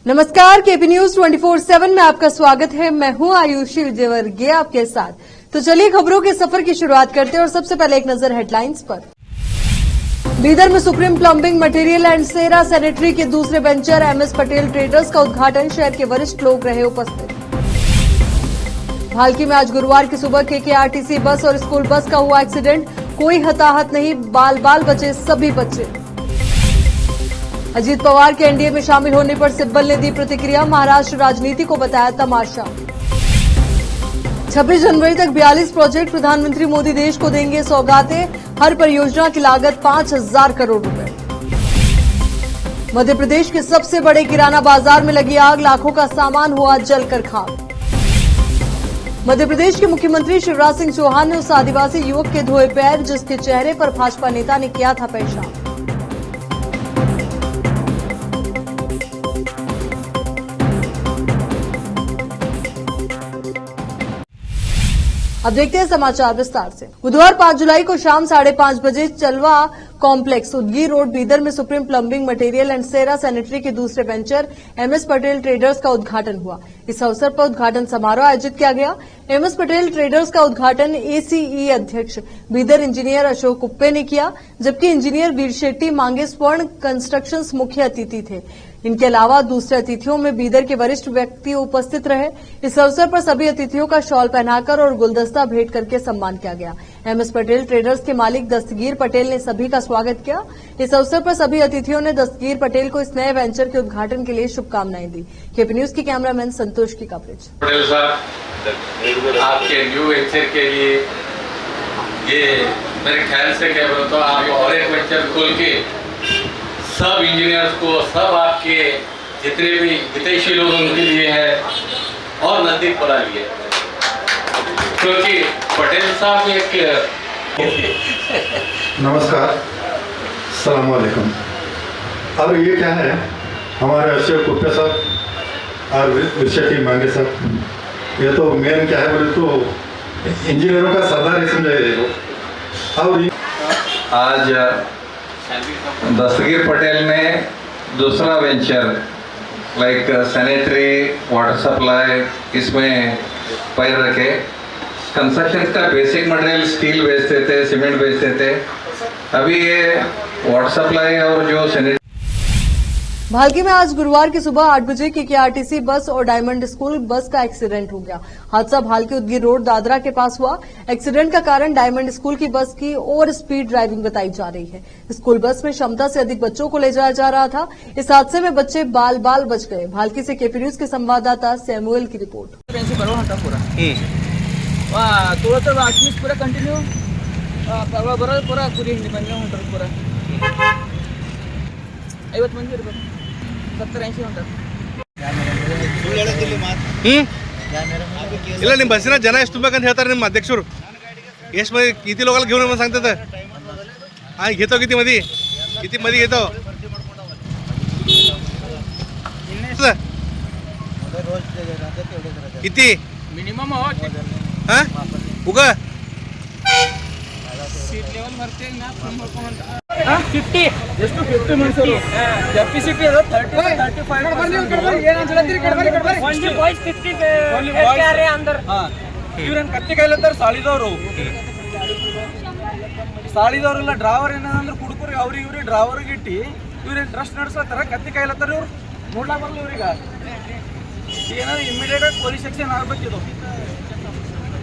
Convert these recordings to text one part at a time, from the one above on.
नमस्कार, KP news 24/7 में आपका स्वागत है। मैं हूं आयुषी विजयवर्गीय आपके साथ। तो चलिए खबरों के सफर की शुरुआत करते हैं और सबसे पहले एक नजर हेडलाइंस पर। बीदर में Supreme plumbing material and Cera sanitary के दूसरे वेंचर एमएस पटेल ट्रेडर्स का उद्घाटन, शहर के वरिष्ठ लोग रहे उपस्थित। भालकी में आज गुरुवार की सुबह केकेआरटीसी बस और स्कूल बस का हुआ एक्सीडेंट, कोई हताहत नहीं, बाल बाल बचे सभी बच्चे। अजीत पवार के एनडीए में शामिल होने पर सिब्बल ने दी प्रतिक्रिया, महाराष्ट्र राजनीति को बताया तमाशा। 26 जनवरी तक 42 प्रोजेक्ट, प्रधानमंत्री मोदी देश को देंगे सौगातें, हर परियोजना की लागत 5,000 करोड़ रुपए। मध्य प्रदेश के सबसे बड़े किराना बाजार में लगी आग, लाखों का सामान हुआ जलकर खाक। मध्य प्रदेश के मुख्यमंत्री शिवराज सिंह चौहान ने उस आदिवासी युवक के धोए पैर जिसके चेहरे पर भाजपा नेता ने किया था पेशाब। अब देखते हैं समाचार विस्तार से। बुधवार 5 जुलाई को शाम 5:30 बजे चलवा कॉम्प्लेक्स उदगीर रोड बीदर में Supreme plumbing material and Cera sanitary के दूसरे वेंचर एमएस पटेल ट्रेडर्स का उद्घाटन हुआ। इस अवसर पर उद्घाटन समारोह आयोजित किया गया। एमएस पटेल ट्रेडर्स का उद्घाटन एसीई अध्यक्ष बीदर इंजीनियर अशोक उप्पे ने किया, जबकि इंजीनियर वीर शेट्टी मांगे स्वर्ण कंस्ट्रक्शंस मुख्य अतिथि थे। इनके अलावा दूसरे अतिथियों में बीदर के वरिष्ठ व्यक्ति उपस्थित रहे। इस अवसर पर सभी अतिथियों का शॉल पहनाकर और गुलदस्ता भेंट करके सम्मान किया गया। एमएस पटेल ट्रेडर्स के मालिक दस्तगीर पटेल ने सभी का स्वागत किया। इस अवसर पर सभी अतिथियों ने दस्तगीर पटेल को इस नए वेंचर के उद्घाटन के लिए शुभकामनाएं दी। केपी न्यूज की कैमरामैन संतोष की कवरेज। पटेल साहब, आपके न्यू वेंचर के लिए ये मेरे ख्याल से क्या बोलते हो, आप और एक वेंचर खोल के सब इंजीनियर्स को, सब आपके जितने भी विदेशी लोग उनके लिए है और नजदीक बुला लिए, क्योंकि पटेल साहब एक नमस्कार, सलाम वालेकुम। अब ये क्या है, हमारे अशोक उप्पे साहब और विशेटी मांगे साहब, ये तो मेन क्या है बोले तो इंजीनियरों का सरदार ही समझाइए। और आज दस्तगीर पटेल ने दूसरा venture like sanitary, water supply इसमें पैर रखे। कंस्ट्रक्शन का बेसिक मटेरियल स्टील बेचते थे, सीमेंट बेचते थे, अभी ये वाटर सप्लाई और जो सैनिटरी। भालकी में आज गुरुवार की सुबह 8 बजे केकेआरटीसी बस और डायमंड स्कूल बस का एक्सीडेंट हो गया। हादसा भालकी उदगीर रोड दादरा के पास हुआ। एक्सीडेंट का कारण डायमंड स्कूल की बस की ओवर स्पीड ड्राइविंग बताई जा रही है। स्कूल बस में क्षमता से अधिक बच्चों को ले जाया जा रहा था। इस हादसे में बच्चे बाल बाल बच गए। भालकी से केपी न्यूज के संवाददाता सैमुअल की रिपोर्ट। पूरा कंटिन्यू पूरा पूरी पूरा 50 ಮಂದಿ ಇರಬೇಕು, 70-80 ಉಂಟು। ಇಲ್ಲ ನಿಮ್ಮ ಬಸ್ಸಿನ ಜನ ಎಷ್ಟು ತುಂಬಬೇಕಂತ ಹೇಳ್ತಾರೆ ನಿಮ್ಮ ಅಧ್ಯಕ್ಷರು? ಎಷ್ಟು ಮಂದಿ किती लोकांना घेऊन येऊन सांगतात? हा घेतो किती मध्ये घेतो? किती मिनिमम हा उगा सीट लेवल भरते ना 50 ಎಷ್ಟು 50 ಮನುಷ್ಯರು ಕೆಪಾಸಿಟಿ ಅದು 30-35 ಓನ್ಲಿ ಬಾಯ್ಸ್ 50 ಹೇಳ್ತಾರೆ ಅಂದರ್ ಇವ್ರನ್ನ ಕತ್ತಿ ಕೈಲತ್ತಾರ ಸಾಳಿದವರೆಲ್ಲ ಡ್ರೈವರ್ ಏನಂದ್ರೆ ಕುಡುಕರು ಅವ್ರಿಗೆ ಇವ್ರಿಗೆ ಡ್ರೈವರ್ಗೆ ಇಟ್ಟು ಇವ್ರೇನು ಟ್ರಸ್ಟ್ ನಡೆಸ್ಲತ್ತಾರ, ಕತ್ತಿ ಕೈಲತ್ತಾರ ಇವ್ರು ನೋಡ್ಲಾಕ್ ಬರಲ್ಲ ಇವ್ರೀಗ। ಏನಾದ್ರು ಇಮಿಡಿಯೇಟ್ ಆಗಿ ಪೊಲೀಸ್ ಸೆಕ್ಷನ್ ಆಗ್ಬೇಕಿದು।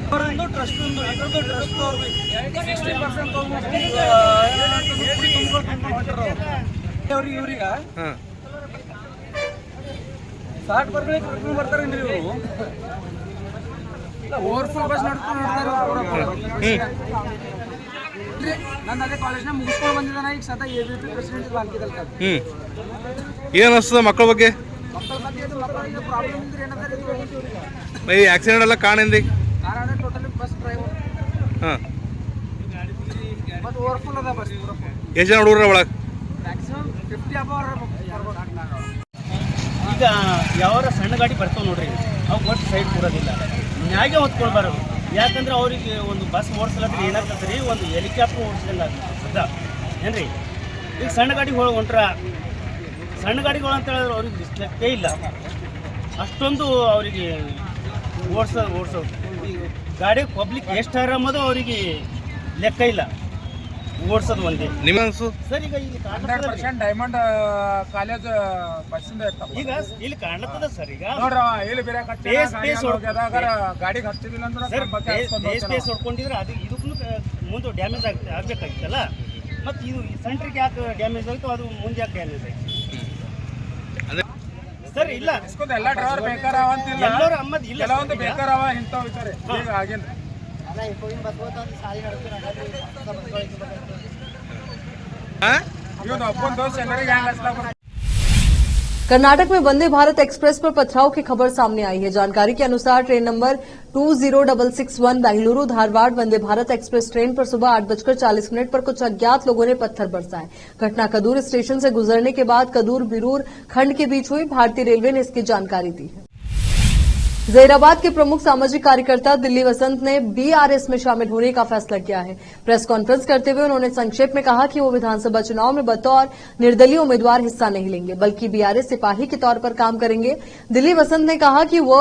ಅವರೊಂದು ಟ್ರಸ್ಟ್ ಒಂದು ಇದ್ರದ್ದು ಟ್ರಸ್ಟ್ ಅವ್ರಿಗೆ 60% ಅವ್ರಿಗೆ ಇವ್ರೀಗ 60 ಬರ್ಗಳಿಗೆ ಕರ್ಕೊಂಡು ಬರ್ತಾರೇನ್ರಿ ಇವರು? ಓವರ್ಫುಲ್ ಬಸ್ ನಡ್ಕೊಂಡು ನಾನು ಅದೇ ಕಾಲೇಜ್ನ ಮುಗಿಸ್ಕೊಂಡು ಬಂದಿದ್ದಾನೆ, ಈಗ ಸದಾ ABP ಪ್ರೆಸಿಡೆಂಟ್ ಬಾಲ್ಕಿದಲ್ಲಿ। ಏನು ಅನಿಸ್ತದ ಮಕ್ಕಳ ಬಗ್ಗೆ? ಇದು ಮಕ್ಕಳಿಗೆ ಪ್ರಾಬ್ಲಮ್ ಇದ್ರೆ ಏನಾದ್ರೆ ಈ ಆಕ್ಸಿಡೆಂಟ್ ಎಲ್ಲ ಕಾಣಿಂದಿ ಕಾರಣ ಟೋಟಲಿ ಬಸ್ ಡ್ರೈವರ್ ಮತ್ತು ಓವರ್ಫುಲ್ ಅದ ಬಸ್ ಪೂರ। ಎಷ್ಟು ಜನ ಹುಡುಗರ ಒಳಗೆ? ಮ್ಯಾಕ್ಸಿಮಮ್ 50 ಅಬೌವ್ ಈಗ ಯಾವ ಸಣ್ಣ ಗಾಡಿ ಬರ್ತಾವೆ ನೋಡ್ರಿ, ಅವು ಒಟ್ಟು ಸೈಡ್ ಕೊಡೋದಿಲ್ಲ, ಮ್ಯಾಗೆ ಹೊತ್ಕೊಳ್ಬಾರ್ದು. ಯಾಕಂದ್ರೆ ಅವ್ರಿಗೆ ಒಂದು ಬಸ್ ಓಡಿಸ್ಲತ್ತರ ಏನಾಗ್ತದೆ ರೀ, ಒಂದು ಹೆಲಿಕಾಪ್ಟರ್ ಓಡಿಸ್ದಂಗೆ ಆಗ್ತದೆ ಸದಾ ಏನ್ರಿ। ಈಗ ಸಣ್ಣ ಗಾಡಿ ಹೊಂಟ್ರ ಸಣ್ಣ ಗಾಡಿಗಳು ಅಂತ ಹೇಳಿದ್ರೆ ಅವ್ರಿಗೆ ಲೆಕ್ಕೇ ಇಲ್ಲ, ಅಷ್ಟೊಂದು ಅವರಿಗೆ ಓಡಿಸೋದು ಗಾಡಿ ಪಬ್ಲಿಕ್ ಎಷ್ಟು ಆರಾಮದು ಅವರಿಗೆ ಲೆಕ್ಕ ಇಲ್ಲ, ಓಡಿಸೋದು ಒಂದೇ. ನಿಮ್ಮ ಅನ್ಸು ಸರ್ ಈಗ ಇಲ್ಲಿ 100% ಡೈಮಂಡ್ ಕಾಲೇಜ್ ಬಸ್ಸಿಂದ ಇರ್ತಾವ. ಈಗ ಇಲ್ಲಿ ಕಾಣ್ತದ ಸರ್, ಈಗ ನೋಡ್ರ ಇಲ್ಲಿ ಬೇರೆ ಗಾಡಿಗೆ ಹತ್ತಿದಿಲ್ಲ ಅಂದ್ರೆ ಸ್ಪೇಸ್ ಹೊಡ್ಕೊಂಡಿದ್ರೆ ಅದು ಇದಕ್ಕೂ ಮುಂದೆ ಡ್ಯಾಮೇಜ್ ಆಗಬೇಕಾಗಿತ್ತಲ್ಲ. ಮತ್ತು ಇದು ಸೆಂಟ್ರಿಗೆ ಯಾಕೆ ಡ್ಯಾಮೇಜ್ ಆಯಿತು, ಅದು ಮುಂದೆ ಯಾಕೆ ಡ್ಯಾಮೇಜ್ ಆಯಿತು ಸರ್? ಇಲ್ಲ ಎಲ್ಲ ಡ್ರೈವರ್ ಬೇಕಾರವ ಅಂತಿಲ್ಲ, ಎಲ್ಲರೂ ಅಮ್ಮದ್ ಇಲ್ಲ, ಕೆಲವೊಂದು ಬೇಕಾರವ ಇಂಥವು ಇದ್ದಾರೆ. ಈಗ ಆಗಿಲ್ಲ ಇವನು ಒಬ್ಬೊಂದು ದೋಷ ಎಲ್ಲರಿಗೆ ಹ್ಯಾಂಗ ಹಚ್ಲಾಗ. कर्नाटक में वंदे भारत एक्सप्रेस पर पथराव की खबर सामने आई है। जानकारी के अनुसार train number 20661 Bengaluru Dharwad Vande Bharat express train पर सुबह 8:40 पर कुछ अज्ञात लोगों ने पत्थर बरसाए। घटना कदूर स्टेशन से गुजरने के बाद कदूर बिरूर खंड के बीच हुई। भारतीय रेलवे ने इसकी जानकारी दी है। जहीराबाद के प्रमुख सामाजिक कार्यकर्ता दिल्ली वसंत ने बीआरएस में शामिल होने का फैसला किया है। प्रेस कॉन्फ्रेंस करते हुए उन्होंने संक्षेप में कहा कि वो विधानसभा चुनाव में बतौर निर्दलीय उम्मीदवार हिस्सा नहीं लेंगे, बल्कि बीआरएस सिपाही के तौर पर काम करेंगे। दिल्ली वसंत ने कहा कि वो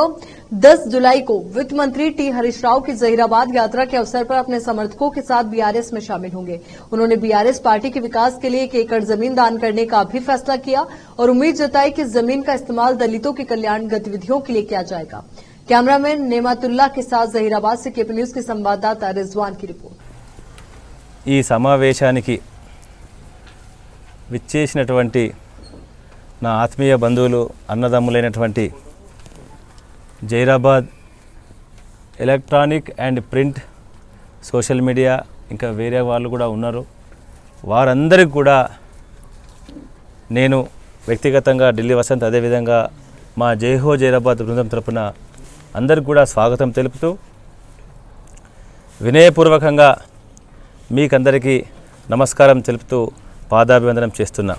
10 जुलाई को वित्त मंत्री टी हरीश राव की जहीराबाद यात्रा के अवसर पर अपने समर्थकों के साथ बीआरएस में शामिल होंगे। उन्होंने बीआरएस पार्टी के विकास के लिए 1 एकड़ जमीन दान करने का भी फैसला किया और उम्मीद जताई कि जमीन का इस्तेमाल दलितों के कल्याण गतिविधियों के लिए किया जाएगा। कैमरामैन नेमातुल्ला के साथ जहीराबाद से केपी न्यूज के संवाददाता रिजवान की रिपोर्ट। ఈ సమావేశానికి విచ్చేసినటువంటి నా ఆత్మీయ బంధువులు అన్నదమ్ములైనటువంటి Zaheerabad electronic and print social media ఇంకా వేరే వాళ్ళు కూడా ఉన్నారు. వారందరికీ కూడా నేను వ్యక్తిగతంగా ఢిల్లీ వసంత్ అదేవిధంగా మా జైహో జైరాబాద్ బృందం తరపున అందరికీ కూడా స్వాగతం తెలుపుతూ వినయపూర్వకంగా మీకందరికీ నమస్కారం తెలుపుతూ పాదాభివందనం చేస్తున్నా.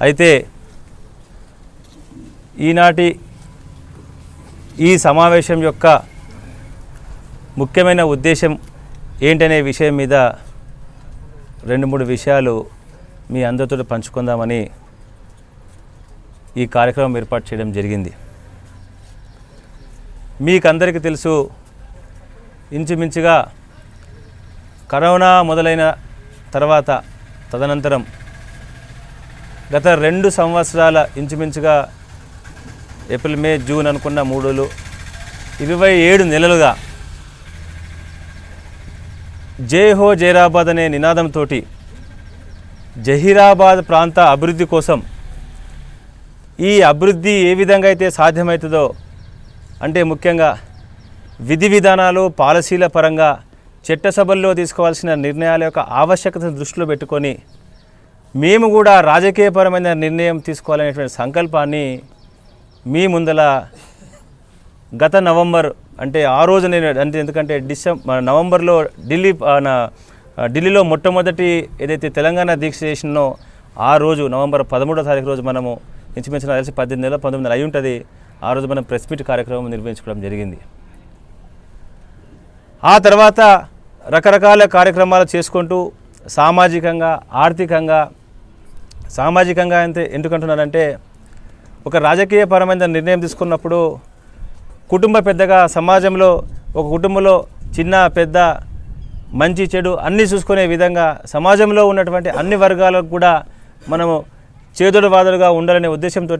అయితే ఈనాటి ఈ సమావేశం యొక్క ముఖ్యమైన ఉద్దేశం ఏంటనే విషయం మీద 2-3 విషయాలు మీ అందరితో పంచుకుందామని ఈ కార్యక్రమం ఏర్పాటు చేయడం జరిగింది. మీకందరికీ తెలుసు, ఇంచుమించుగా కరోనా మొదలైన తర్వాత తదనంతరం గత 2 సంవత్సరాల ఇంచుమించుగా ఏప్రిల్ మే జూన్ అనుకున్న 27 నెలలుగా జై హో జైరాబాద్ అనే నినాదంతో జహీరాబాద్ ప్రాంత అభివృద్ధి కోసం ఈ అభివృద్ధి ఏ విధంగా అయితే సాధ్యమవుతుందో అంటే ముఖ్యంగా విధి విధానాలు పాలసీల పరంగా చట్టసభల్లో తీసుకోవాల్సిన నిర్ణయాల యొక్క ఆవశ్యకతను దృష్టిలో పెట్టుకొని మేము కూడా రాజకీయపరమైన నిర్ణయం తీసుకోవాలనేటువంటి సంకల్పాన్ని మీ ముందల గత నవంబర్ అంటే ఆ రోజు నేను అంటే ఎందుకంటే నవంబర్లో ఢిల్లీలో మొట్టమొదటి ఏదైతే తెలంగాణ దీక్ష చేసినో ఆ రోజు నవంబర్ 13వ తారీఖు రోజు మనము ఇంచుమించు కలిసి 18 నెలలు 19 నెలలు అయి ఉంటుంది. ఆ రోజు మనం ప్రెస్ మీట్ కార్యక్రమం నిర్వహించుకోవడం జరిగింది. ఆ తర్వాత రకరకాల కార్యక్రమాలు చేసుకుంటూ సామాజికంగా ఆర్థికంగా సామాజికంగా అంటే ఎందుకంటున్నారంటే ఒక రాజకీయపరమైన నిర్ణయం తీసుకున్నప్పుడు కుటుంబ పెద్దగా సమాజంలో ఒక కుటుంబంలో చిన్న పెద్ద మంచి చెడు అన్నీ చూసుకునే విధంగా సమాజంలో ఉన్నటువంటి అన్ని వర్గాలకు కూడా మనము చేదోడు వాదోడుగా ఉండాలనే ఉద్దేశంతో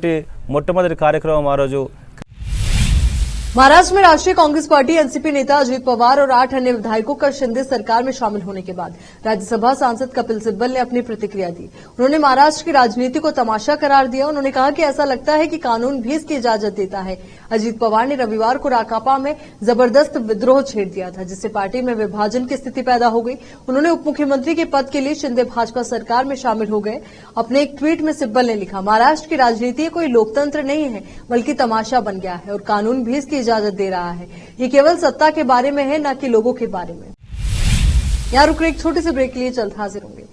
మొట్టమొదటి కార్యక్రమం ఆ రోజు महाराष्ट्र में राष्ट्रीय कांग्रेस पार्टी एनसीपी नेता अजीत पवार और 8 अन्य विधायकों का शिंदे सरकार में शामिल होने के बाद राज्यसभा सांसद कपिल सिब्बल ने अपनी प्रतिक्रिया दी। उन्होंने महाराष्ट्र की राजनीति को तमाशा करार दिया। उन्होंने कहा कि ऐसा लगता है कि कानून भी इसकी इजाजत देता है। अजीत पवार ने रविवार को राकांपा में जबरदस्त विद्रोह छेड़ दिया था, जिससे पार्टी में विभाजन की स्थिति पैदा हो गई। उन्होंने उप मुख्यमंत्री के पद के लिए शिंदे भाजपा सरकार में शामिल हो गए। अपने एक ट्वीट में सिब्बल ने लिखा, महाराष्ट्र की राजनीति कोई लोकतंत्र नहीं है बल्कि तमाशा बन गया है और कानून भी इसकी इजाजत दे रहा है। ये केवल सत्ता के बारे में है, न कि लोगों के बारे में। यहाँ रुक एक छोटे से ब्रेक के लिए जल्द हाजिर होंगे।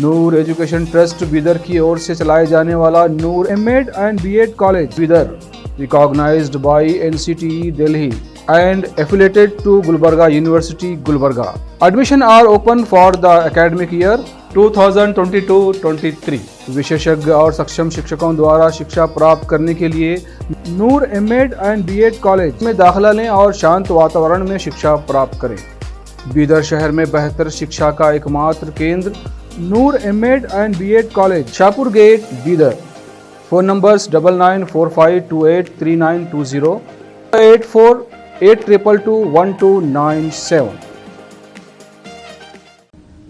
Noor education education trust Bidar की ओर से चलाए जाने वाला Noor MEd and BEd college Bidar, recognised by NCTE Delhi and affiliated to Gulbarga University, Gulbarga. Admission are open for the academic year 2022-23. विशेषज्ञ और सक्षम शिक्षकों द्वारा शिक्षा प्राप्त करने के लिए नूर एमएड एंड बीएड कॉलेज में दाखिला लें और शांत वातावरण में शिक्षा प्राप्त करें। बीदर शहर में बेहतर शिक्षा का एकमात्र केंद्र Noor MEd and BEd college, Shahpur gate, Bidar. Phone numbers 9945283920, 8482221297।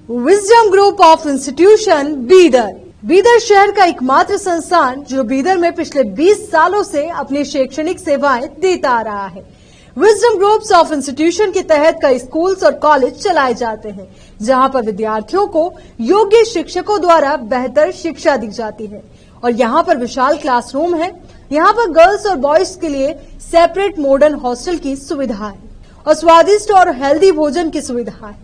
Wisdom group of institution Bidar, Bidar शहर का एकमात्र संस्थान जो बीदर में पिछले 20 सालों से अपनी शैक्षणिक सेवाएं देता आ रहा है। विजडम ग्रुप्स ऑफ इंस्टीट्यूशन के तहत कई स्कूल्स और कॉलेज चलाए जाते हैं, जहां पर विद्यार्थियों को योग्य शिक्षकों द्वारा बेहतर शिक्षा दी जाती है। और यहाँ पर विशाल क्लासरूम है। यहाँ पर गर्ल्स और बॉयज के लिए सेपरेट मॉडर्न हॉस्टल की सुविधा है और स्वादिष्ट और हेल्दी भोजन की सुविधा है।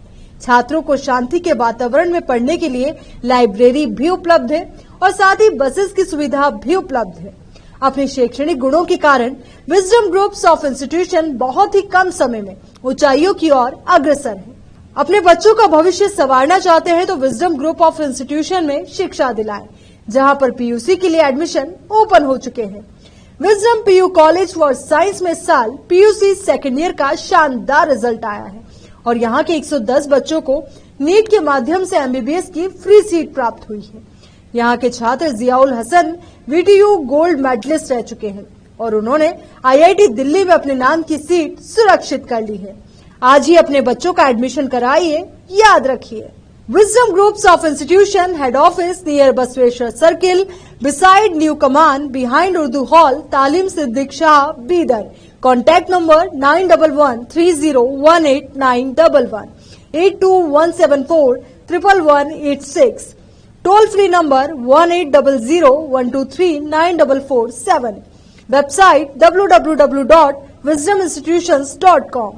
छात्रों को शांति के वातावरण में पढ़ने के लिए लाइब्रेरी भी उपलब्ध है और साथ ही बसेस की सुविधा भी उपलब्ध है। अपने शैक्षणिक गुणों के कारण विजडम ग्रुप्स ऑफ इंस्टीट्यूशन बहुत ही कम समय में ऊंचाइयों की ओर अग्रसर है। अपने बच्चों का भविष्य संवारना चाहते हैं तो विजडम ग्रुप ऑफ इंस्टीट्यूशन में शिक्षा दिलाएं, जहां पर पीयूसी के लिए एडमिशन ओपन हो चुके हैं। Wisdom PU college for science में इस साल पीयूसी सेकेंड ईयर का शानदार रिजल्ट आया है और यहाँ के 110 बच्चों को नीट के माध्यम से एमबीबीएस की फ्री सीट प्राप्त हुई है। यहाँ के छात्र Ziaul Hasan VTU gold medalist रह चुके हैं और उन्होंने आईआईटी दिल्ली में अपने नाम की सीट सुरक्षित कर ली है। आज ही अपने बच्चों का एडमिशन कराइए, याद रखिए। Wisdom groups of institution head office near Basaveshwar circle, beside new Kaman, behind Urdu hall, Taleem Siddique Shah, Bidar. Contact number 9113018911, 8217411186, toll free number 180012394447, website www.wisdominstitutions.com।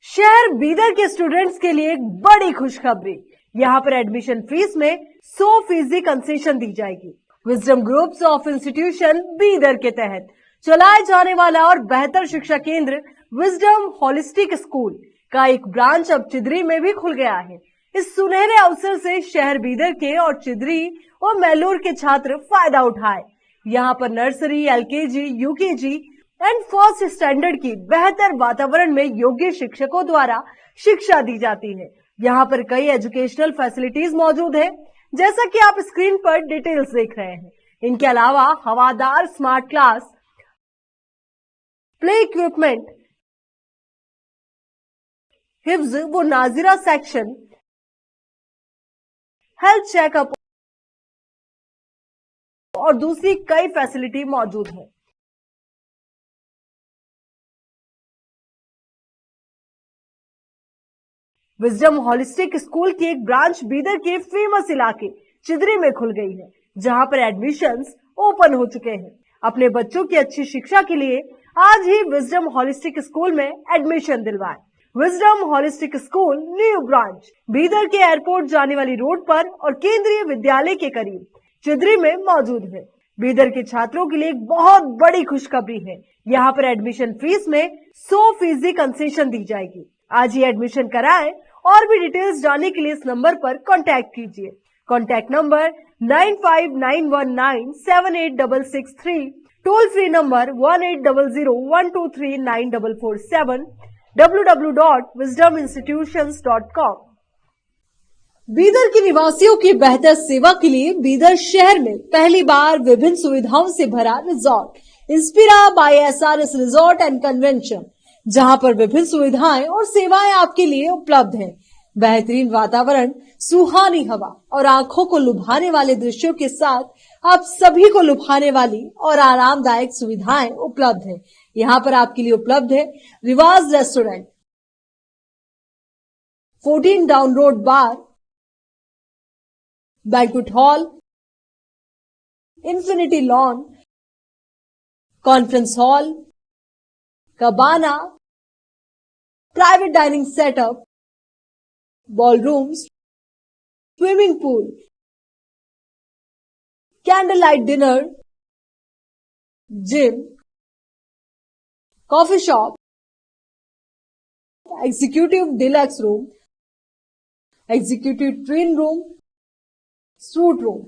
शहर बीदर के स्टूडेंट्स के लिए एक बड़ी खुशखबरी, यहाँ पर एडमिशन फीस में 100% कंसेशन दी जाएगी। Wisdom groups of institution Bidar के तहत चलाए जाने वाला और बेहतर शिक्षा केंद्र विजडम होलिस्टिक स्कूल का एक ब्रांच अब चिदरी में भी खुल गया है। इस सुनहरे अवसर से शहर बीदर के और चिदरी और मैलूर के छात्र फायदा उठाए। यहाँ पर nursery, LKG, UKG and first standard की बेहतर वातावरण में योग्य शिक्षकों द्वारा शिक्षा दी जाती है। यहाँ पर कई एजुकेशनल फैसिलिटीज मौजूद है, जैसा कि आप स्क्रीन पर डिटेल्स देख रहे हैं। इनके अलावा हवादार स्मार्ट क्लास, प्ले इक्विपमेंट, हिफ्ज व नाजिरा सेक्शन, हेल्थ चेकअप और दूसरी कई फैसिलिटी मौजूद है। विजडम होलिस्टिक स्कूल की एक ब्रांच बीदर के फेमस इलाके चिदरी में खुल गई है, जहां पर एडमिशंस ओपन हो चुके हैं। अपने बच्चों की अच्छी शिक्षा के लिए आज ही विजडम होलिस्टिक स्कूल में एडमिशन दिलवाएं। Wisdom holistic school new branch Bidar के एयरपोर्ट जाने वाली रोड पर और केंद्रीय विद्यालय के करीब चिदरी में मौजूद है। बीदर के छात्रों के लिए एक बहुत बड़ी खुशखबरी है, यहाँ पर एडमिशन फीस में 100% कंसेशन दी जाएगी। आज ही एडमिशन कराएं और भी डिटेल्स जानने के लिए इस नंबर पर कांटेक्ट कीजिए। Contact number 9591978663, toll free number 180012394447, www.wisdominstitutions.com। Bidar के निवासियों की बेहतर सेवा के लिए बीदर शहर में पहली बार विभिन्न सुविधाओं से भरा resort Inspira by SRS resort and convention, जहां पर विभिन्न सुविधाएं और सेवाएं आपके लिए उपलब्ध हैं। बेहतरीन वातावरण, सुहानी हवा और आंखों को लुभाने वाले दृश्यों के साथ आप सभी को लुभाने वाली और आरामदायक सुविधाएं उपलब्ध है। यहाँ पर आपके लिए उपलब्ध है Riwaaz restaurant, 14 down road bar, banquet hall, infinity lawn, conference hall, cabana, private dining setup, ballrooms, swimming pool, candle light dinner, gym, coffee shop, executive deluxe room, executive twin room, suite room.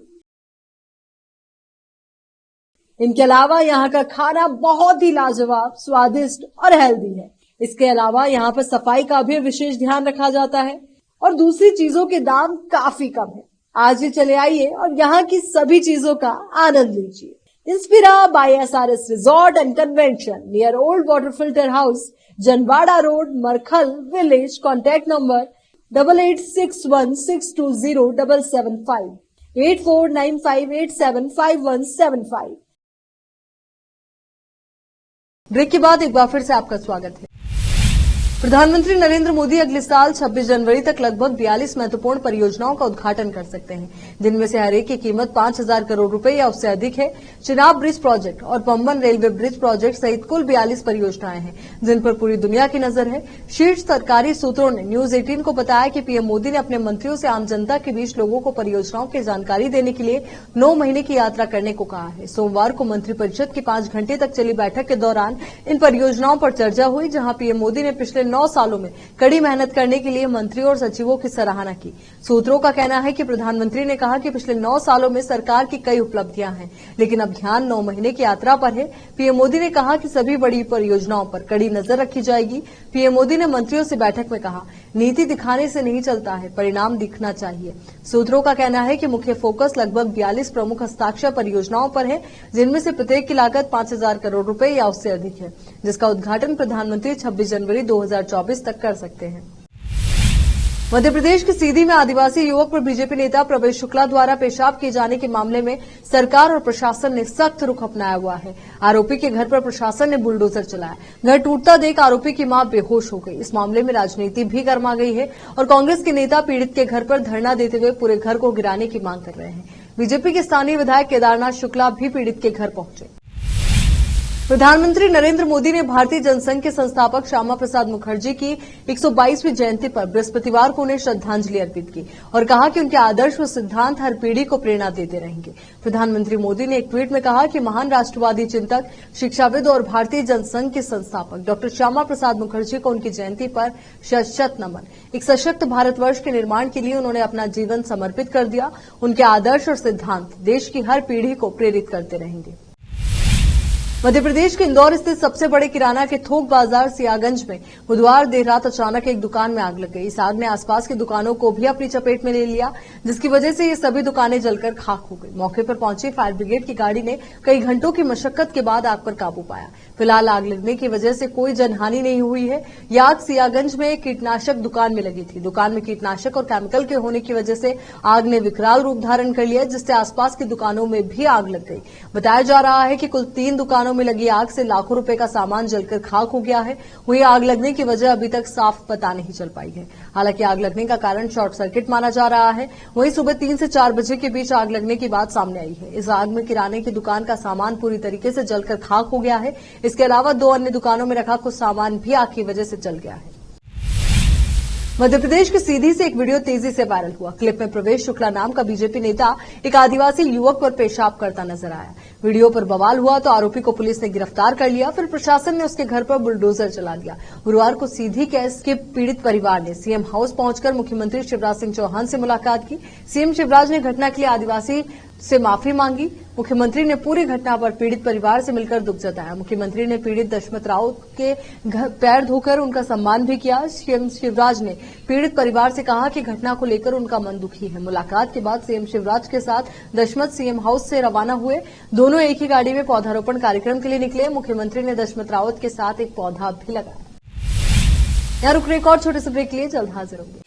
इनके अलावा यहाँ का खाना बहुत ही लाजवाब, स्वादिष्ट और healthy है। इसके अलावा यहाँ पर सफाई का भी विशेष ध्यान रखा जाता है और दूसरी चीजों के दाम काफी कम है। आज ही चले आइए और यहाँ की सभी चीजों का आनंद लीजिए। Inspira by SRS resort and convention near old water filter house, Janwada road, Markhal village. Contact number 8861620775, 8495875175। Break के बाद एक बार फिर से आपका स्वागत है। प्रधानमंत्री नरेंद्र मोदी अगले साल 26 जनवरी तक लगभग 42 महत्वपूर्ण परियोजनाओं का उद्घाटन कर सकते हैं, जिनमें से हर एक की कीमत 5,000 करोड़ रुपए या उससे अधिक है। चिनाब ब्रिज प्रोजेक्ट और पम्बन रेलवे ब्रिज प्रोजेक्ट सहित कुल 42 परियोजनाएं हैं, जिन पर पूरी दुनिया की नजर है। शीर्ष सरकारी सूत्रों ने न्यूज 18 को बताया कि पीएम मोदी ने अपने मंत्रियों से आम जनता के बीच लोगों को परियोजनाओं की जानकारी देने के लिए 9 महीने की यात्रा करने को कहा है। सोमवार को मंत्रिपरिषद की 5 घंटे तक चली बैठक के दौरान इन परियोजनाओं पर चर्चा हुई, जहां पीएम मोदी ने पिछले 9 सालों में कड़ी मेहनत करने के लिए मंत्रियों और सचिवों की सराहना की। सूत्रों का कहना है कि प्रधानमंत्री ने कहा कि पिछले 9 सालों में सरकार की कई उपलब्धियां हैं, लेकिन अब ध्यान 9 महीने की यात्रा पर है। पीएम मोदी ने कहा कि सभी बड़ी परियोजनाओं पर कड़ी नजर रखी जाएगी। पीएम मोदी ने मंत्रियों से बैठक में कहा, नीति दिखाने से नहीं चलता है, परिणाम दिखना चाहिए। सूत्रों का कहना है कि मुख्य फोकस लगभग 42 प्रमुख हस्ताक्षर परियोजनाओं पर है, जिनमें से प्रत्येक की लागत 5,000 करोड़ रुपए या उससे अधिक है, जिसका उद्घाटन प्रधानमंत्री 26 जनवरी 2024 तक कर सकते हैं। मध्य प्रदेश के सीधी में आदिवासी युवक पर बीजेपी नेता प्रवेश शुक्ला द्वारा पेशाब किए जाने के मामले में सरकार और प्रशासन ने सख्त रुख अपनाया हुआ है। आरोपी के घर पर प्रशासन ने बुलडोजर चलाया। घर टूटता देख आरोपी की मां बेहोश हो गई। इस मामले में राजनीति भी गर्मा गई है और कांग्रेस के नेता पीड़ित के घर पर धरना देते हुए पूरे घर को गिराने की मांग कर रहे हैं। बीजेपी के स्थानीय विधायक केदारनाथ शुक्ला भी पीड़ित के घर पहुंचे। प्रधानमंत्री नरेंद्र मोदी ने भारतीय जनसंघ के संस्थापक श्यामा प्रसाद मुखर्जी की 122वीं जयंती पर बृहस्पतिवार को उन्हें श्रद्धांजलि अर्पित की और कहा कि उनके आदर्श व सिद्धांत हर पीढ़ी को प्रेरणा देते रहेंगे। प्रधानमंत्री मोदी ने एक ट्वीट में कहा कि महान राष्ट्रवादी चिंतक, शिक्षाविद और भारतीय जनसंघ के संस्थापक डॉक्टर श्यामा प्रसाद मुखर्जी को उनकी जयंती पर शत-शत नमन। एक सशक्त भारतवर्ष के निर्माण के लिए उन्होंने अपना जीवन समर्पित कर दिया। उनके आदर्श और सिद्धांत देश की हर पीढ़ी को प्रेरित करते रहेंगे। मध्य प्रदेश के इंदौर स्थित सबसे बड़े किराना के थोक बाजार सियागंज में बुधवार देर रात अचानक एक दुकान में आग लग गई। इस आग ने आसपास की दुकानों को भी अपनी चपेट में ले लिया, जिसकी वजह से ये सभी दुकानें जलकर खाक हो गई। मौके पर पहुंची फायर ब्रिगेड की गाड़ी ने कई घंटों की मशक्कत के बाद आग पर काबू पाया। फिलहाल आग लगने की वजह से कोई जनहानि नहीं हुई है। यह आग सियागंज में एक कीटनाशक दुकान में लगी थी। दुकान में कीटनाशक और केमिकल के होने की वजह से आग ने विकराल रूप धारण कर लिया, जिससे आसपास की दुकानों में भी आग लग गई। बताया जा रहा है कि कुल 3 दुकानों में लगी आग से लाखों रुपए का सामान जलकर खाक हो गया है। वहीं आग लगने की वजह अभी तक साफ पता नहीं चल पाई है। हालांकि आग लगने का कारण शॉर्ट सर्किट माना जा रहा है। वहीं सुबह 3 से 4 बजे के बीच आग लगने की बात सामने आई है। इस आग में किराने की दुकान का सामान पूरी तरीके से जलकर खाक हो गया है। इसके अलावा 2 अन्य दुकानों में रखा कुछ सामान भी आग की वजह से जल गया है। मध्य प्रदेश की सीधी से एक वीडियो तेजी से वायरल हुआ। क्लिप में प्रवेश शुक्ला नाम का बीजेपी नेता एक आदिवासी युवक पर पेशाब करता नजर आया। वीडियो पर बवाल हुआ तो आरोपी को पुलिस ने गिरफ्तार कर लिया। फिर प्रशासन ने उसके घर पर बुलडोजर चला दिया। गुरुवार को सीधी केस के पीड़ित परिवार ने सीएम हाउस पहुंचकर मुख्यमंत्री शिवराज सिंह चौहान से मुलाकात की। सीएम शिवराज ने घटना के लिए आदिवासी से माफी मांगी। मुख्यमंत्री ने पूरी घटना पर पीड़ित परिवार से मिलकर दुख जताया। मुख्यमंत्री ने पीड़ित दशमत राउत के पैर धोकर उनका सम्मान भी किया। सीएम शिवराज ने पीड़ित परिवार से कहा कि घटना को लेकर उनका मन दुखी है। मुलाकात के बाद सीएम शिवराज के साथ दशमत सीएम हाउस से रवाना हुए। दोनों एक ही गाड़ी में पौधारोपण कार्यक्रम के लिए निकले। मुख्यमंत्री ने दशमत राउत के साथ एक पौधा भी लगाया। यहाँ रुक रहे एक और छोटे से ब्रेक के लिए, जल्द हाजिर होंगे।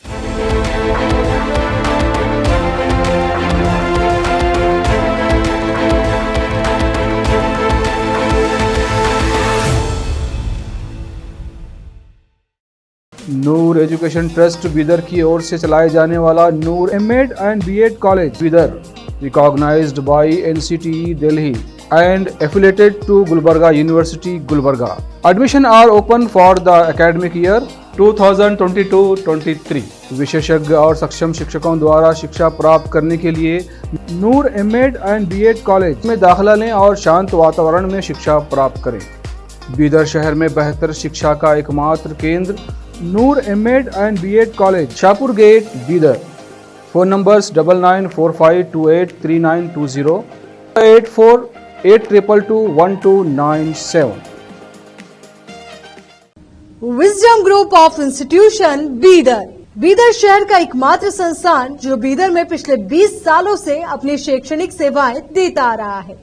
नूर एजुकेशन ट्रस्ट बीदर की ओर से चलाए जाने वाला Noor MEd and BEd college Bidar, recognised by NCTE Delhi and affiliated to Gulbarga University, Gulbarga. Admission are open for the academic year 2022-23 विशेषज्ञ और सक्षम शिक्षकों द्वारा शिक्षा प्राप्त करने के लिए नूर एमएड एंड बीएड कॉलेज में दाखिला लें और शांत वातावरण में शिक्षा प्राप्त करें। बीदर शहर में बेहतर शिक्षा का एकमात्र केंद्र Noor MEd and BEd college, Shahpur gate, Bidar. Phone numbers 9945283920, 8482221297। Wisdom group of institution Bidar. Bidar शहर का एकमात्र संस्थान जो बीदर में पिछले 20 सालों से अपनी शैक्षणिक सेवाएं देता आ रहा है।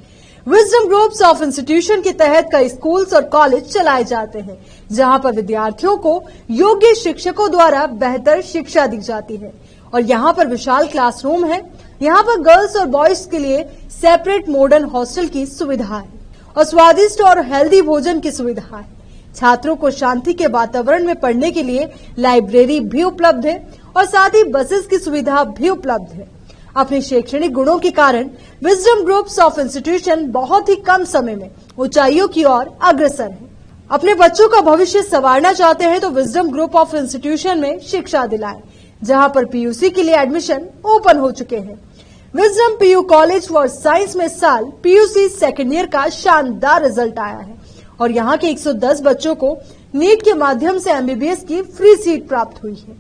विजडम ग्रुप्स ऑफ इंस्टीट्यूशन के तहत कई स्कूल्स और कॉलेज चलाए जाते हैं, जहां पर विद्यार्थियों को योग्य शिक्षकों द्वारा बेहतर शिक्षा दी जाती है। और यहाँ पर विशाल क्लासरूम है। यहाँ पर गर्ल्स और बॉयज के लिए सेपरेट मॉडर्न हॉस्टल की सुविधा है और स्वादिष्ट और हेल्दी भोजन की सुविधा है। छात्रों को शांति के वातावरण में पढ़ने के लिए लाइब्रेरी भी उपलब्ध है और साथ ही बसेस की सुविधा भी उपलब्ध है। अपने शैक्षणिक गुणों के कारण विजडम ग्रुप्स ऑफ इंस्टीट्यूशन बहुत ही कम समय में ऊंचाइयों की ओर अग्रसर है। अपने बच्चों का भविष्य संवारना चाहते हैं तो विजडम ग्रुप ऑफ इंस्टीट्यूशन में शिक्षा दिलाएं, जहां पर पीयूसी के लिए एडमिशन ओपन हो चुके हैं। Wisdom PU college for science में इस साल पीयूसी सेकेंड ईयर का शानदार रिजल्ट आया है और यहाँ के 110 बच्चों को नीट के माध्यम से एमबीबीएस की फ्री सीट प्राप्त हुई है।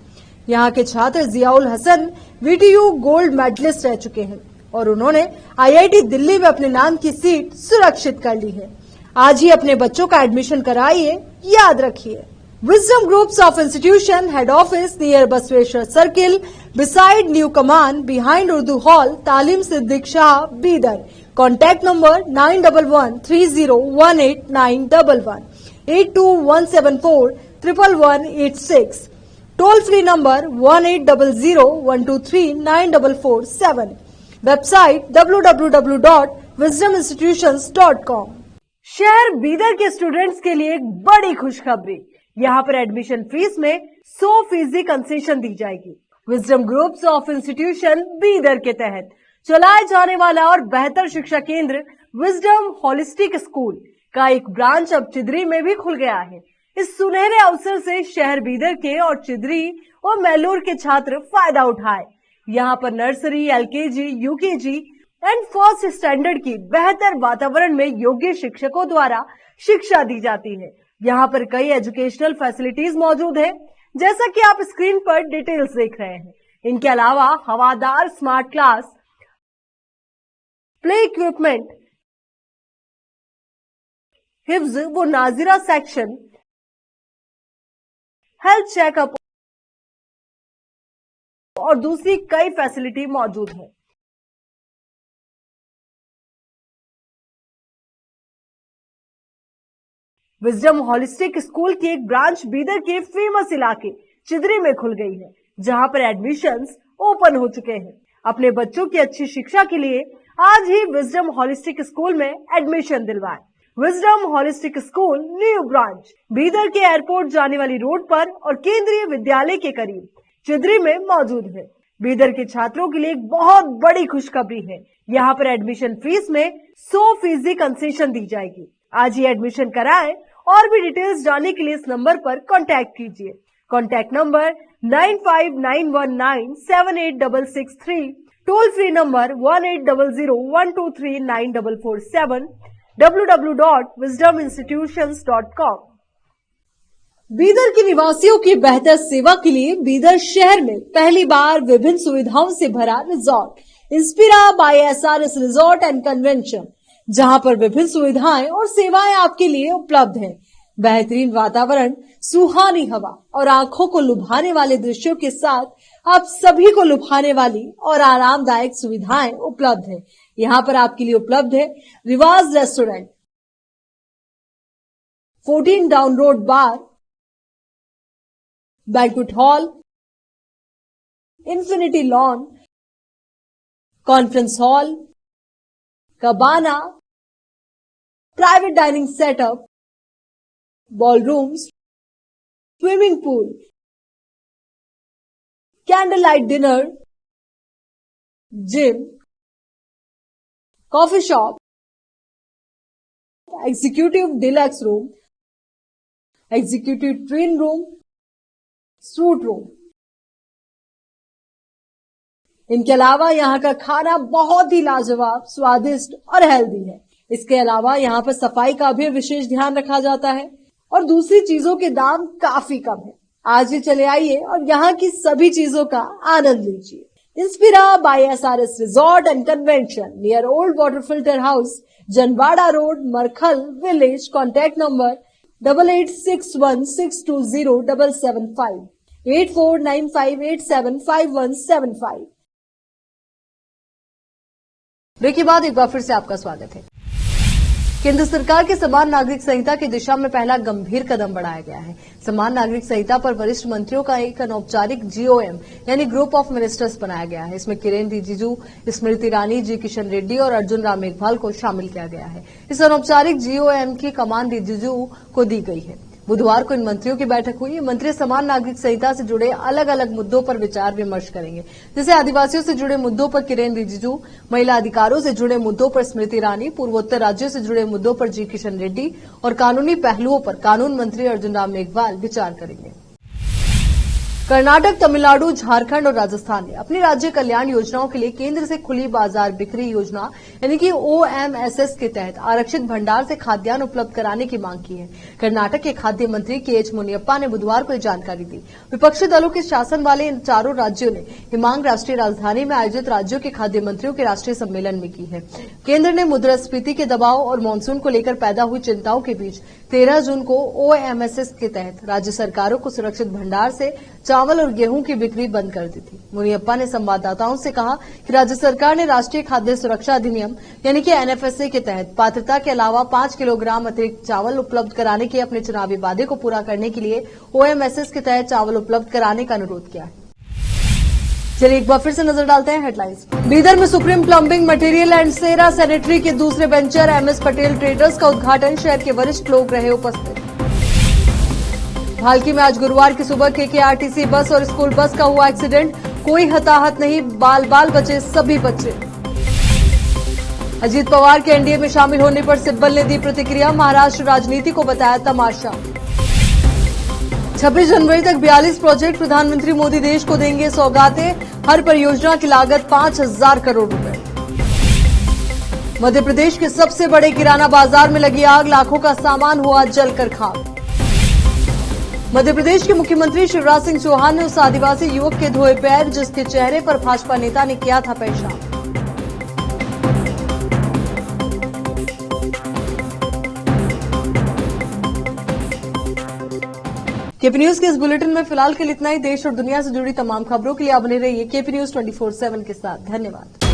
यहाँ के छात्र Ziaul Hasan VTU gold medalist रह चुके हैं और उन्होंने आईआईटी दिल्ली में अपने नाम की सीट सुरक्षित कर ली है। आज ही अपने बच्चों का एडमिशन कराइए, याद रखिए। Wisdom groups of institution head office near Basaveshwar circle, beside new Kaman, behind Urdu hall, Taleem Siddique Shah, Bidar. Contact number 9113018911, 8217411186, toll free number 180012394447, website www.wisdominstitutions.com। शहर बीदर के स्टूडेंट्स के लिए एक बड़ी खुशखबरी, यहाँ पर एडमिशन फीस में 100% कंसेशन दी जाएगी। Wisdom groups of institution Bidar के तहत चलाए जाने वाला और बेहतर शिक्षा केंद्र विजडम होलिस्टिक स्कूल का एक ब्रांच अब चिदरी में भी खुल गया है। इस सुनहरे अवसर से शहर बीदर के और चिदरी और मैलूर के छात्र फायदा उठाए। यहाँ पर nursery, LKG, UKG and first standard की बेहतर वातावरण में योग्य शिक्षकों द्वारा शिक्षा दी जाती है। यहाँ पर कई एजुकेशनल फैसिलिटीज मौजूद है, जैसा कि आप स्क्रीन पर डिटेल्स देख रहे हैं। इनके अलावा हवादार स्मार्ट क्लास, प्ले इक्विपमेंट, हिफ्ज व नाजिरा सेक्शन, हेल्थ चेकअप और दूसरी कई फैसिलिटी मौजूद है। विजडम होलिस्टिक स्कूल की एक ब्रांच बीदर के फेमस इलाके चिदरी में खुल गई है, जहां पर एडमिशंस ओपन हो चुके हैं। अपने बच्चों की अच्छी शिक्षा के लिए आज ही विजडम होलिस्टिक स्कूल में एडमिशन दिलवाएं। Wisdom holistic school new branch Bidar के एयरपोर्ट जाने वाली रोड पर और केंद्रीय विद्यालय के करीब चिदरी में मौजूद है। बीदर के छात्रों के लिए एक बहुत बड़ी खुशखबरी है, यहाँ पर एडमिशन फीस में 100% कंसेशन दी जाएगी। आज ही एडमिशन कराएं और भी डिटेल्स जानने के लिए इस नंबर पर कांटेक्ट कीजिए। Contact number 9591978663, toll free number 180012394447, www.wisdominstitutions.com। Bidar के निवासियों की बेहतर सेवा के लिए बीदर शहर में पहली बार विभिन्न सुविधाओं से भरा resort Inspira by SRS resort and convention, जहां पर विभिन्न सुविधाएं और सेवाएं आपके लिए उपलब्ध हैं। बेहतरीन वातावरण, सुहानी हवा और आंखों को लुभाने वाले दृश्यों के साथ आप सभी को लुभाने वाली और आरामदायक सुविधाएं उपलब्ध है। यहाँ पर आपके लिए उपलब्ध है Riwaaz restaurant, 14 down road bar, banquet hall, infinity lawn, conference hall, cabana, private dining setup, ballrooms, swimming pool, candle light dinner, gym, coffee shop, executive deluxe room, executive twin room, suite room. इनके अलावा यहाँ का खाना बहुत ही लाजवाब, स्वादिष्ट और healthy है। इसके अलावा यहाँ पर सफाई का भी विशेष ध्यान रखा जाता है और दूसरी चीजों के दाम काफी कम है। आज ही चले आइए और यहाँ की सभी चीजों का आनंद लीजिए। Inspira by SRS resort and convention near old water filter house, Janwada road, Markhal village. Contact number 8861620775 8495875175। Break के बाद एक बार फिर से आपका स्वागत है। केंद्र सरकार के समान नागरिक संहिता की दिशा में पहला गंभीर कदम बढ़ाया गया है। समान नागरिक संहिता पर वरिष्ठ मंत्रियों का एक अनौपचारिक GOM यानी ग्रुप ऑफ मिनिस्टर्स बनाया गया है। इसमें किरेन रिजिजू, स्मृति ईरानी, जी किशन रेड्डी और अर्जुन राम मेघवाल को शामिल किया गया है। इस अनौपचारिक GOM की कमान रिजिजू को दी गई है। बुधवार को इन मंत्रियों की बैठक हुई। मंत्री समान नागरिक संहिता से जुड़े अलग अलग मुद्दों पर विचार विमर्श करेंगे, जैसे आदिवासियों से जुड़े मुद्दों पर किरेन रिजिजू, महिला अधिकारों से जुड़े मुद्दों पर स्मृति ईरानी, पूर्वोत्तर राज्यों से जुड़े मुद्दों पर जी किशन रेड्डी और कानूनी पहलुओं पर कानून मंत्री अर्जुन राम मेघवाल विचार करेंगे। कर्नाटक, तमिलनाडु, झारखंड और राजस्थान ने अपनी राज्य कल्याण योजनाओं के लिए केंद्र से खुली बाजार बिक्री योजना यानी कि OMSS के तहत आरक्षित भंडार से खाद्यान्न उपलब्ध कराने की मांग की है। कर्नाटक के खाद्य मंत्री KH मुनियप्पा ने बुधवार को यह जानकारी दी। विपक्षी दलों के शासन वाले इन चारों राज्यों ने ये मांग राष्ट्रीय राजधानी में आयोजित राज्यों के खाद्य मंत्रियों के राष्ट्रीय सम्मेलन में की है। केंद्र ने मुद्रास्फीति के दबाव और मानसून को लेकर पैदा हुई चिंताओं के बीच 13 जून को OMSS के तहत राज्य सरकारों को सुरक्षित भंडार से चावल और गेहूं की बिक्री बंद कर दी थी। मुनियप्पा ने संवाददाताओं से कहा कि राज्य सरकार ने राष्ट्रीय खाद्य सुरक्षा अधिनियम यानी कि NFSA के तहत पात्रता के अलावा 5 किलोग्राम अतिरिक्त चावल उपलब्ध कराने के अपने चुनावी वादे को पूरा करने के लिए OMSS के तहत चावल उपलब्ध कराने का अनुरोध किया है। चलिए एक बार फिर से नजर डालते हैं हेडलाइंस। बीदर में Supreme plumbing material and Cera sanitary के दूसरे वेंचर MS पटेल ट्रेडर्स का उद्घाटन। शहर के वरिष्ठ लोग रहे उपस्थित। भालकी में आज गुरुवार की सुबह KKRTC बस और स्कूल बस का हुआ एक्सीडेंट। कोई हताहत नहीं, बाल बाल बचे सभी बच्चे। अजीत पवार के NDA में शामिल होने पर सिब्बल ने दी प्रतिक्रिया। महाराष्ट्र राजनीति को बताया तमाशा। 26 जनवरी तक 42 प्रोजेक्ट प्रधानमंत्री मोदी देश को देंगे सौगातें। हर परियोजना की लागत 5,000 करोड़ रुपए। मध्य प्रदेश के सबसे बड़े किराना बाजार में लगी आग, लाखों का सामान हुआ जलकर खाक। मध्य प्रदेश के मुख्यमंत्री शिवराज सिंह चौहान ने उस आदिवासी युवक के धोए पैर जिसके चेहरे पर भाजपा नेता ने किया था पेशाब। केपी न्यूज के इस बुलेटिन में फिलहाल के लिए इतना ही। देश और दुनिया से जुड़ी तमाम खबरों के लिए आप बने रहिए KP News 24/7 के साथ। धन्यवाद।